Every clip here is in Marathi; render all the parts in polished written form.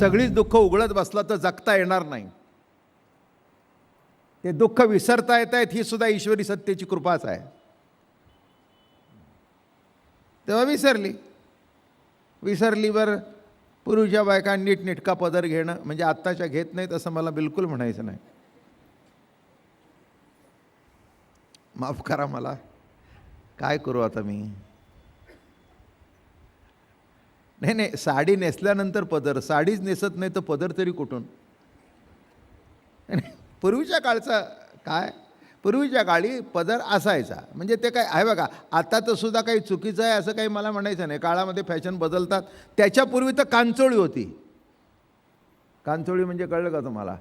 सगळीच दुःख उघडत बसला तर जगता येणार नाही. ते दुःख विसरता येत आहेत ही सुद्धा ईश्वरी सत्तेची कृपाच आहे. तेव्हा विसरलीवर पूर्वीच्या बायका नीटनेटका पदर घेणं म्हणजे आत्ताच्या घेत नाहीत असं मला बिलकुल म्हणायचं नाही. माफ करा मला, काय करू आता मी. नाही, साडी नेसल्यानंतर पदर, साडीच नेसत नाही तर पदर तरी कुठून. पूर्वीच्या काळचा काय, पूर्वीच्या काळी पदर असायचा म्हणजे ते काय आहे बघा. आता तर सुद्धा काही चुकीचं आहे असं काही मला म्हणायचं नाही. काळामध्ये फॅशन बदलतात. त्याच्यापूर्वी तर कांचोळी होती. कांचोळी म्हणजे कळलं का तुम्हाला,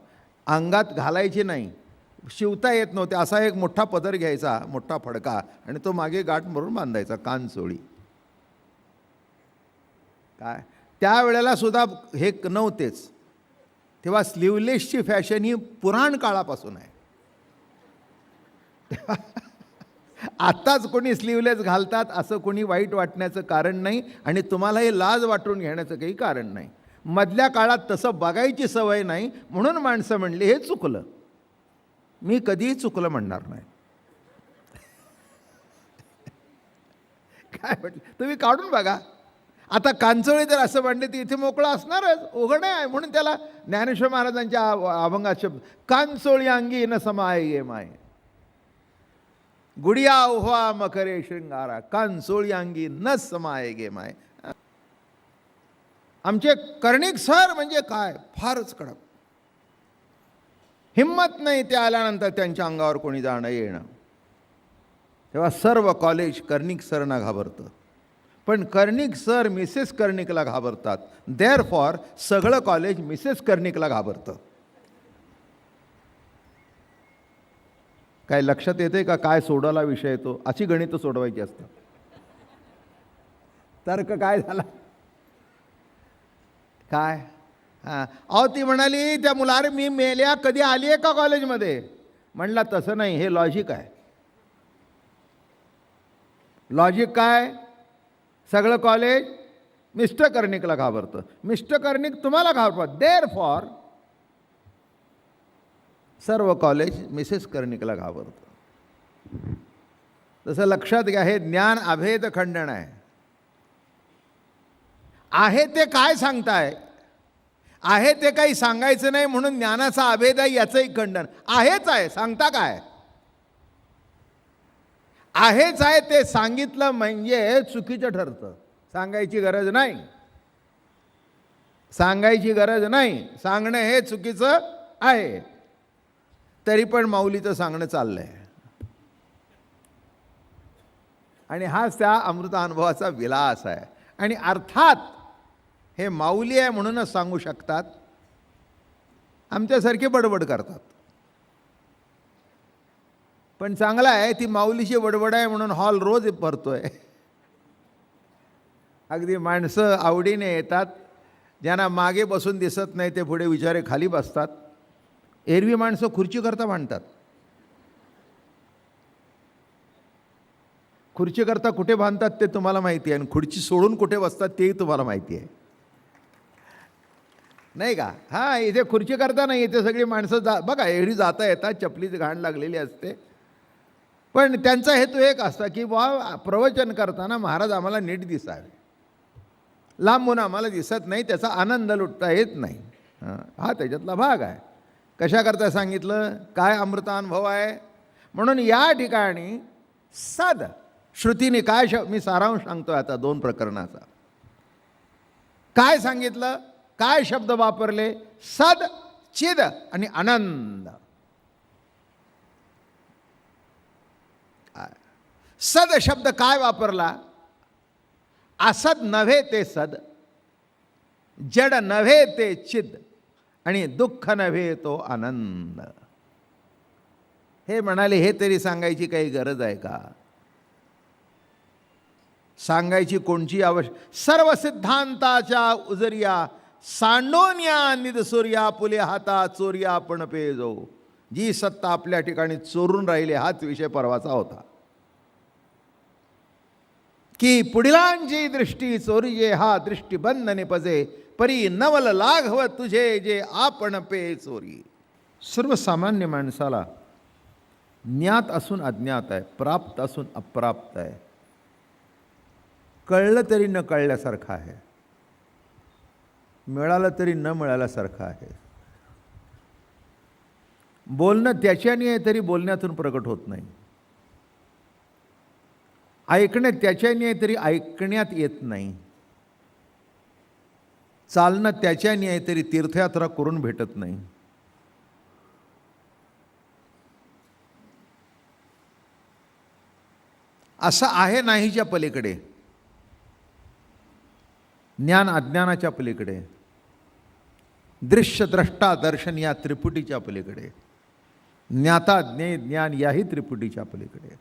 अंगात घालायची नाही, शिवता येत नव्हते, असा एक मोठा पदर घ्यायचा, मोठा फडका, आणि तो मागे गाठ मारून बांधायचा, कांचोळी. काय त्यावेळेला सुद्धा हे नव्हतेच. तेव्हा स्लीवलेसची फॅशन ही पुराण काळापासून आहे. आत्ताच कोणी स्लीवलेस घालतात असं कोणी वाईट वाटण्याचं कारण नाही आणि तुम्हाला हे लाज वाटून घेण्याचं काही कारण नाही. मधल्या काळात तसं बघायची सवय नाही म्हणून माणसं म्हणली हे चुकलं. मी कधीही चुकलं म्हणणार नाही. काय म्हटलं तुम्ही काढून बघा. आता कांचोळी जर असं म्हणले तर इथे मोकळं असणारच, उघड आहे. म्हणून त्याला ज्ञानेश्वर महाराजांच्या अभंगात शब्द, कांचोळी अंगी न समाये गे माय, गुडिया उव्हा मकरे शृंगारा, कांचोळी अंगी न समाये गे माय. आमचे कर्णिक सर म्हणजे काय, फारच कडक. हिम्मत नाही ते आल्यानंतर त्यांच्या अंगावर कोणी जाणं येणं. तेव्हा सर्व कॉलेज कर्णिक सरना घाबरतं, पण कर्णिक सर मिसेस कर्णिकला घाबरतात. देअरफॉर सगळं कॉलेज मिसेस कर्णिकला घाबरतं. काय लक्षात येते का काय सोडवला विषय तो? अशी गणितं सोडवायची असतात. तर्क काय झाला काय? हां, अहो ती म्हणाली त्या मुलारे मी मेल्या कधी आली आहे का कॉलेजमध्ये? म्हणला तसं नाही, हे लॉजिक आहे. लॉजिक काय? सगळं कॉलेज मिस्टर कर्णिकला घाबरतं, मिस्टर कर्णिक तुम्हाला घाबरतं, देअरफॉर सर्व कॉलेज मिसेस कर्णिकला घाबरतं. तसं लक्षात घ्या, हे ज्ञान अभेद खंडन आहे. आहे ते काय सांगताय? आहे ते काही सांगायचं नाही म्हणून ज्ञानाचा अभेद आहे याचंही खंडन. आहेच आहे, सांगता काय? आहेच आहे ते सांगितलं म्हणजे चुकीचं ठरतं. सांगायची गरज नाही, सांगायची गरज नाही, सांगणं हे चुकीचं आहे. तरी पण माऊलीचं सांगणं चाललंय आणि हाच त्या अमृतानुभवाचा विलास आहे. आणि अर्थात हे माऊली आहे म्हणूनच सांगू शकतात. आमच्यासारखे बडबड करतात, पण चांगलं आहे ती माऊलीची बडबड आहे म्हणून हॉल रोज भरतोय. अगदी माणसं आवडीने येतात. ज्यांना मागे बसून दिसत नाही ते पुढे विचारे खाली बसतात. एरवी माणसं खुर्ची करता बांधतात. खुर्ची करता कुठे बांधतात ते तुम्हाला माहिती आहे, आणि खुर्ची सोडून कुठे बसतात तेही तुम्हाला माहिती आहे, नाही का? हां, इथे खुर्ची करता नाही, इथे सगळी माणसं बघा एवढी जाता येतात, चपलीची घाण लागलेली असते. पण त्यांचा हेतू एक असता की बा प्रवचन करताना महाराज आम्हाला नीट दिसावे, लांबून आम्हाला दिसत नाही, त्याचा आनंद लुटता येत नाही. हा त्याच्यातला भाग आहे. कशाकरता सांगितलं? काय अमृतानुभव आहे म्हणून. या ठिकाणी सद श्रुतीने काय मी सारांश सांगतोय आता 2 प्रकरणाचा. काय सांगितलं? काय शब्द वापरले? सद, चिद आणि आनंद. सद शब्द काय वापरला? असद नव्हे ते सद, जड नव्हे ते चिद, आणि दुःख नव्हे तो आनंद. हे म्हणाले हे तरी सांगायची काही गरज आहे का? सांगायची कोणची सर्व सिद्धांताच्या उजरिया सांडोन्या निदसूर्या पुले हाता चोरिया पण पेजो. जी सत्ता आपल्या ठिकाणी चोरून राहिली हाच विषय परवाचा होता. की पुढिलांची दृष्टी चोरीजे हा दृष्टीबंध निपजे परी नवल लाघव तुझे जे आपण पे चोरी. सर्वसामान्य माणसाला ज्ञात असून अज्ञात आहे, प्राप्त असून अप्राप्त आहे, कळलं तरी न कळल्यासारखं आहे, मिळालं तरी न मिळाल्यासारखं आहे, बोलणं त्याच्याने आहे तरी बोलण्यातून प्रकट होत नाही, ऐकणं त्याच्याने आहे तरी ऐकण्यात येत नाही, चालणं त्याच्याने आहे तरी तीर्थयात्रा करून भेटत नाही. असं आहे नाहीच्या पलीकडे, ज्ञान अज्ञानाच्या पलीकडे, दृश्य द्रष्टा दर्शन या त्रिपुटीच्या पलीकडे, ज्ञाता ज्ञेय ज्ञान याही त्रिपुटीच्या पलीकडे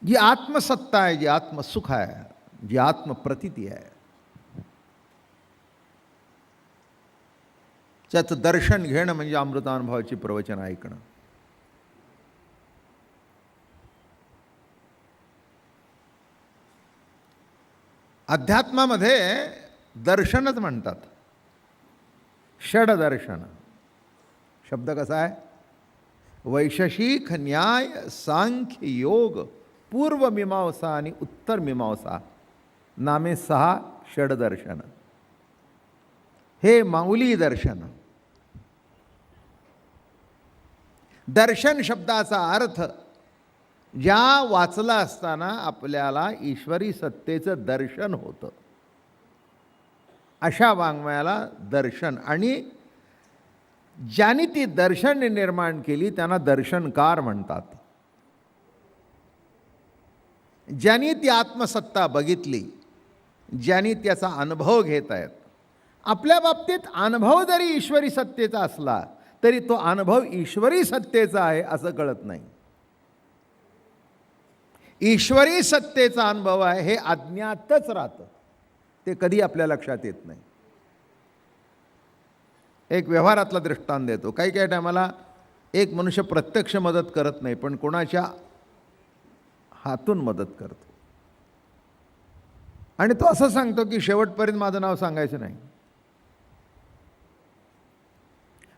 जी आत्मसत्ता आहे, जी आत्मसुख आहे, जी आत्मप्रतीती आहे, त्याचं दर्शन घेणं म्हणजे अमृतानुभवाची प्रवचन ऐकणं. अध्यात्मामध्ये दर्शनच म्हणतात, षडदर्शन. शब्द कसा आहे? वैशेषिक, न्याय, सांख्य, योग, पूर्वमीमांसा आणि उत्तरमीमांसा नामे 6 षडदर्शन. हे माऊली दर्शन. दर्शन शब्दाचा अर्थ ज्या वाचला असताना आपल्याला ईश्वरी सत्तेचं दर्शन होतं, अशा वाङ्मयाला दर्शन. आणि ज्यांनी ती दर्शन निर्माण केली त्यांना दर्शनकार म्हणतात. ज्यांनी ती आत्मसत्ता बघितली, ज्यांनी त्याचा अनुभव घेत आहेत. आपल्या बाबतीत अनुभव जरी ईश्वरी सत्तेचा असला तरी तो अनुभव ईश्वरी सत्तेचा आहे असं कळत नाही. ईश्वरी सत्तेचा अनुभव आहे हे अज्ञातच राहतं, ते कधी आपल्या लक्षात येत नाही. एक व्यवहारातला दृष्टांत देतो. काही काही टायमाला एक मनुष्य प्रत्यक्ष मदत करत नाही, पण कोणाच्या हातून मदत करतो. आणि तो असं सांगतो की शेवटपर्यंत माझं नाव सांगायचं नाही.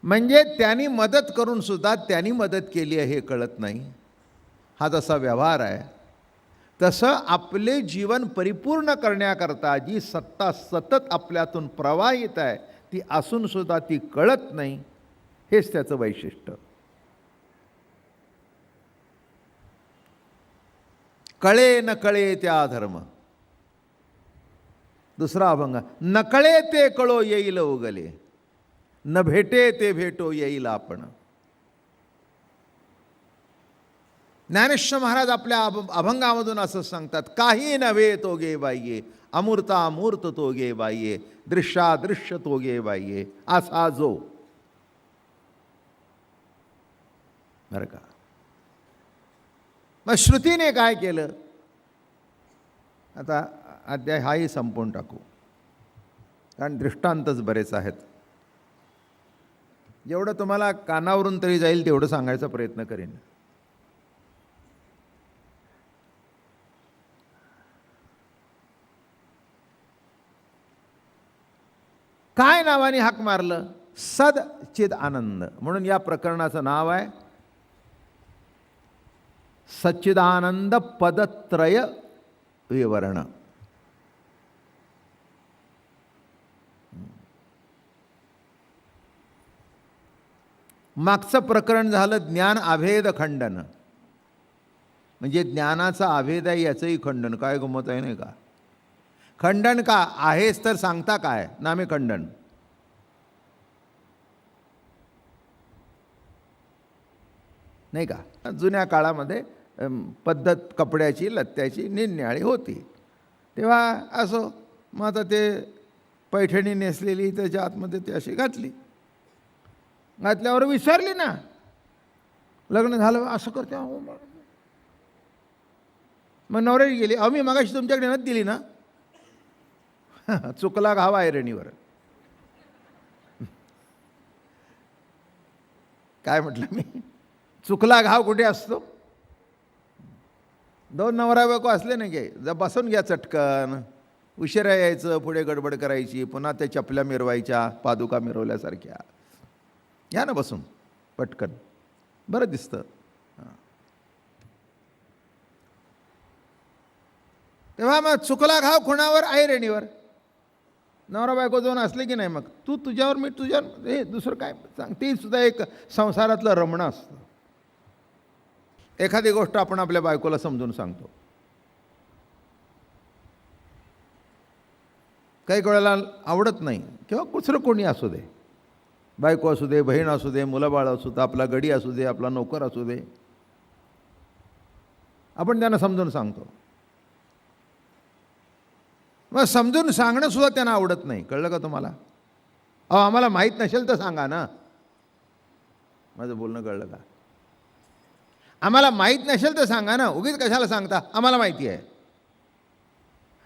म्हणजे त्यांनी मदत करून सुद्धा त्यांनी मदत केली आहे हे कळत नाही. हा जसा व्यवहार आहे तसं आपले जीवन परिपूर्ण करण्याकरता जी सत्ता सतत आपल्यातून प्रवाहित आहे ती असून सुद्धा ती कळत नाही, हेच त्याचं वैशिष्ट्य. कळे न कळे त्या धर्म. दुसरा अभंग. न कळे ते कळो येईल उगले, न भेटे ते भेटो येईल आपण. ज्ञानेश्वर महाराज आपल्या अभंगामधून असं सांगतात. काही नव्हे तो गे बाह्ये, अमूर्ता मूर्त तो गे बाह्ये, दृश्यादृश्य तो गे बाह्ये, असा जो. बरं का. मग श्रुतीने काय केलं? आता अध्याय हाही संपवून टाकू, कारण दृष्टांतच बरेच आहेत. जेवढं तुम्हाला कानावरून तरी जाईल तेवढं सांगायचा प्रयत्न करेन. काय नावाने हाक मारलं? सदचिद आनंद. म्हणून या प्रकरणाचं नाव आहे सच्चिदानंद पदत्रय विवरण. मागचं प्रकरण झालं ज्ञान अभेद खंडन, म्हणजे ज्ञानाचा अभेद आहे याचंही खंडन. काय गमत आहे नाही का? खंडन का आहेच तर सांगता काय? नामे खंडन. नाही का? जुन्या काळामध्ये पद्धत कपड्याची लत्त्याची निरनिराळी होती. तेव्हा असो, मग आता ते पैठणी नेसलेली त्याच्या आतमध्ये ती अशी घातली, घातल्यावर विसरली ना, लग्न झालं असं करते. मग नवऱ्याची गेली, अहो मी मगाशी तुमच्याकडे नत दिली ना. चुकला घाव ऐरणीवर. काय म्हटलं मी? चुकला घाव कुठे असतो? दोन नवरा बायको असले ना की जर बसून घ्या चटकन, उशिरा यायचं, पुढे गडबड करायची, पुन्हा त्या चपल्या मिरवायच्या पादुका मिरवल्यासारख्या. या ना बसून पटकन, बरं दिसतं. तेव्हा मग चुकला घाव खुणावर ऐरणीवर. नवरा बायको जाऊन असले की नाही मग तू तुझ्यावर मी तुझ्यावर, हे दुसरं काय सांग, ती सुद्धा एक संसारातलं रमणं असतं. एखादी गोष्ट आपण आपल्या बायकोला समजून सांगतो, काही वेळेला आवडत नाही, किंवा दुसरं कोणी असू दे, बायको असू दे, बहीण असू दे, मुलंबाळ असू दे, आपला गडी असू दे, आपला नोकर असू दे, आपण त्यांना समजून सांगतो. मग समजून सांगणं सुद्धा त्यांना आवडत नाही. कळलं का तुम्हाला? अहो आम्हाला माहीत नसेल तर सांगा ना. माझं बोलणं कळलं का? आम्हाला माहीत नसेल तर सांगा ना, उगीच कशाला सांगता, आम्हाला माहिती आहे.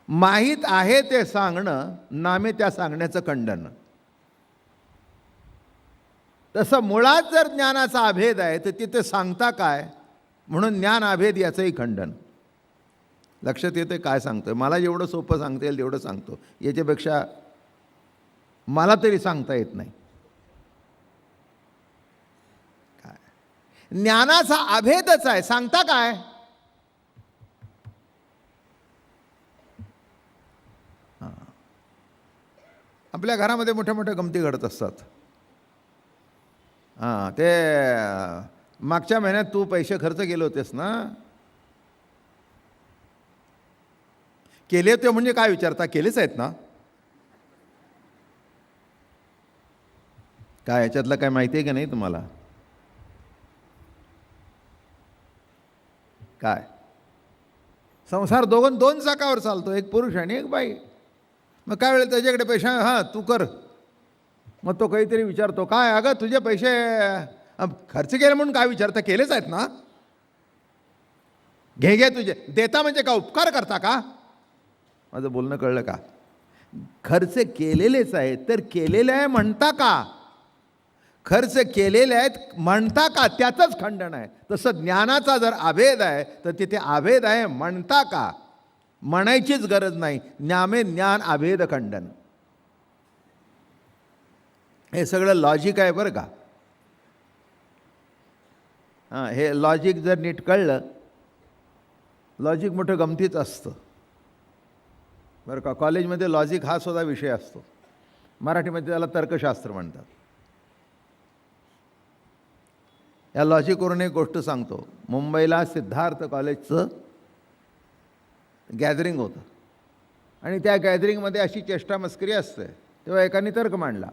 माहीत आहे ते सांगणं नामे त्या सांगण्याचं खंडन. तसं मुळात जर ज्ञानाचा अभेद आहे तर तिथे सांगता काय, म्हणून ज्ञान अभेद याचंही खंडन. लक्षात येतं काय सांगतोय? मला जेवढं सोपं सांगता येईल तेवढं सांगतो, याच्यापेक्षा मला तरी सांगता येत नाही. काय ज्ञानाचा अभेदच आहे, सांगता काय? आपल्या घरामध्ये मोठ्या मोठ्या गमती घडत असतात. ते मागच्या महिन्यात तू पैसे खर्च केले होतेस ना, केले होते म्हणजे काय विचारता, केलेच आहेत ना? काय याच्यातलं काय माहिती आहे की नाही तुम्हाला? काय संसार दोन चाकावर चालतो, एक पुरुष आणि एक बाई. मग काय वेळेला त्याच्याकडे पैसे, हां तू कर, मग तो काहीतरी विचारतो, काय अगं तुझे पैसे खर्च केले म्हणून काय विचारता, केलेच आहेत ना? घे तुझे, देता म्हणजे का उपकार करता का? माझं बोलणं कळलं का? खर्च केलेलेच आहेत तर केलेले आहे म्हणता का? खर्च केलेले आहेत म्हणता का? त्याचंच खंडन आहे. तसं ज्ञानाचा जर अभेद आहे तर तिथे अभेद आहे म्हणता का? म्हणायचीच गरज नाही. ज्ञामे ज्ञान अभेद खंडन. हे सगळं लॉजिक आहे बरं का. हे लॉजिक जर नीट कळलं, लॉजिक मोठं गमतीच असतं बरं का. कॉलेजमध्ये लॉजिक हा सुद्धा विषय असतो. मराठीमध्ये त्याला तर्कशास्त्र म्हणतात. या लॉजिकवरून एक गोष्ट सांगतो. मुंबईला सिद्धार्थ कॉलेजचं गॅदरिंग होतं आणि त्या गॅदरिंगमध्ये अशी चेष्टा मस्करी असते. तेव्हा एकाने तर्क मांडला.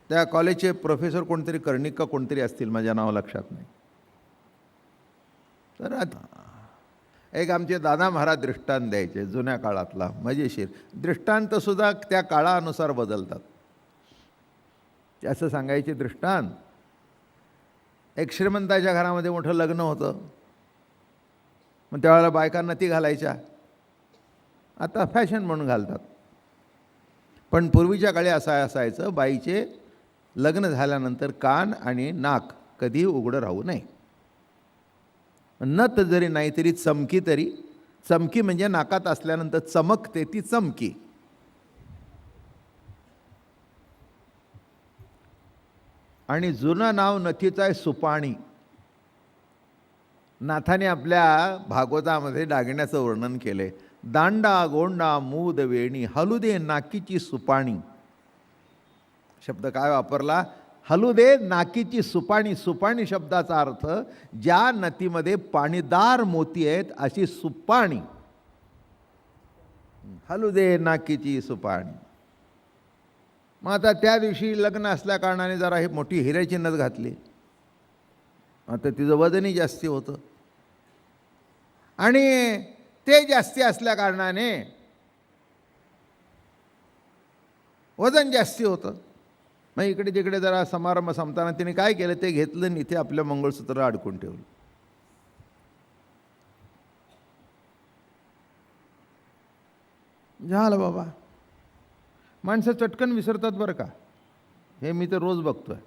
त्या कॉलेजचे प्रोफेसर कोणतरी कर्णिक का कोणतरी असतील, माझ्या नाव लक्षात नाही. तर एक आमचे दादा महाराज दृष्टांत द्यायचे जुन्या काळातला, मजेशीर दृष्टांतसुद्धा त्या काळानुसार बदलतात. असं सांगायचे दृष्टांत. एक श्रीमंताच्या घरामध्ये मोठं लग्न होतं. मग त्यावेळेला बायका नती घालायच्या, आता फॅशन म्हणून घालतात. पण पूर्वीच्या काळी असं असायचं, बाईचे लग्न झाल्यानंतर कान आणि नाक कधीही उघडं राहू नये. नथ जरी नाही तरी चमकी तरी, चमकी म्हणजे नाकात असल्यानंतर चमकते ती चमकी. आणि जुनं नाव नथीचं आहे सुपाणी. नाथाने आपल्या भागवतामध्ये दागिन्याचं वर्णन केले. दांडा गोंडा मूद वेणी हलू दे नाकीची सुपाणी. शब्द काय वापरला? हलू दे नाकीची सुपाणी. सुपाणी शब्दाचा अर्थ ज्या नथीमध्ये पाणीदार मोती आहेत अशी सुपाणी. हलू दे नाकीची सुपाणी. मग आता त्या दिवशी लग्न असल्या कारणाने जरा हे मोठी हिऱ्याची नथ घातली. आता तिचं वजनही जास्ती होतं आणि ते जास्ती असल्या कारणाने वजन जास्ती होतं. मग इकडे तिकडे जरा समारंभ संपताना तिने काय केलं, ते घेतलं आणि इथे आपलं मंगळसूत्र अडकून ठेवलं. झालं बाबा. माणसं चटकन विसरतात बरं का. हे मी तर रोज बघतोय.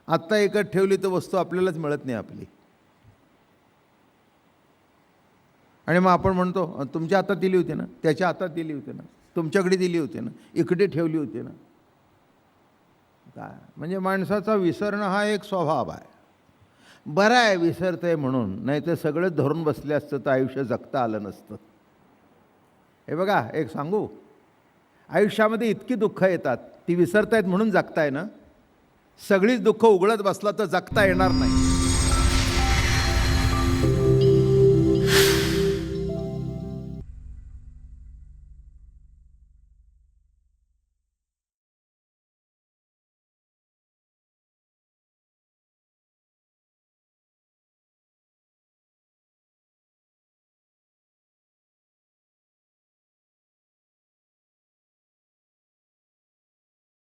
आत्ता एकच ठेवली तर वस्तू आपल्यालाच मिळत नाही आपली. आणि मग आपण म्हणतो तुमच्या हातात दिली होती ना, त्याच्या हातात दिली होती ना, तुमच्याकडे दिली होती ना, इकडे ठेवली होती ना. काय म्हणजे माणसाचा विसरणं हा एक स्वभाव आहे. बरं आहे विसरतंय म्हणून, नाही तर सगळं धरून बसले असतं तर आयुष्य जगता आलं नसतं. हे बघा एक सांगू, आयुष्यामध्ये इतकी दुःख येतात, ती विसरतायत म्हणून जगताय ना. सगळीच दुःख उघडत बसला तर जगता येणार नाही.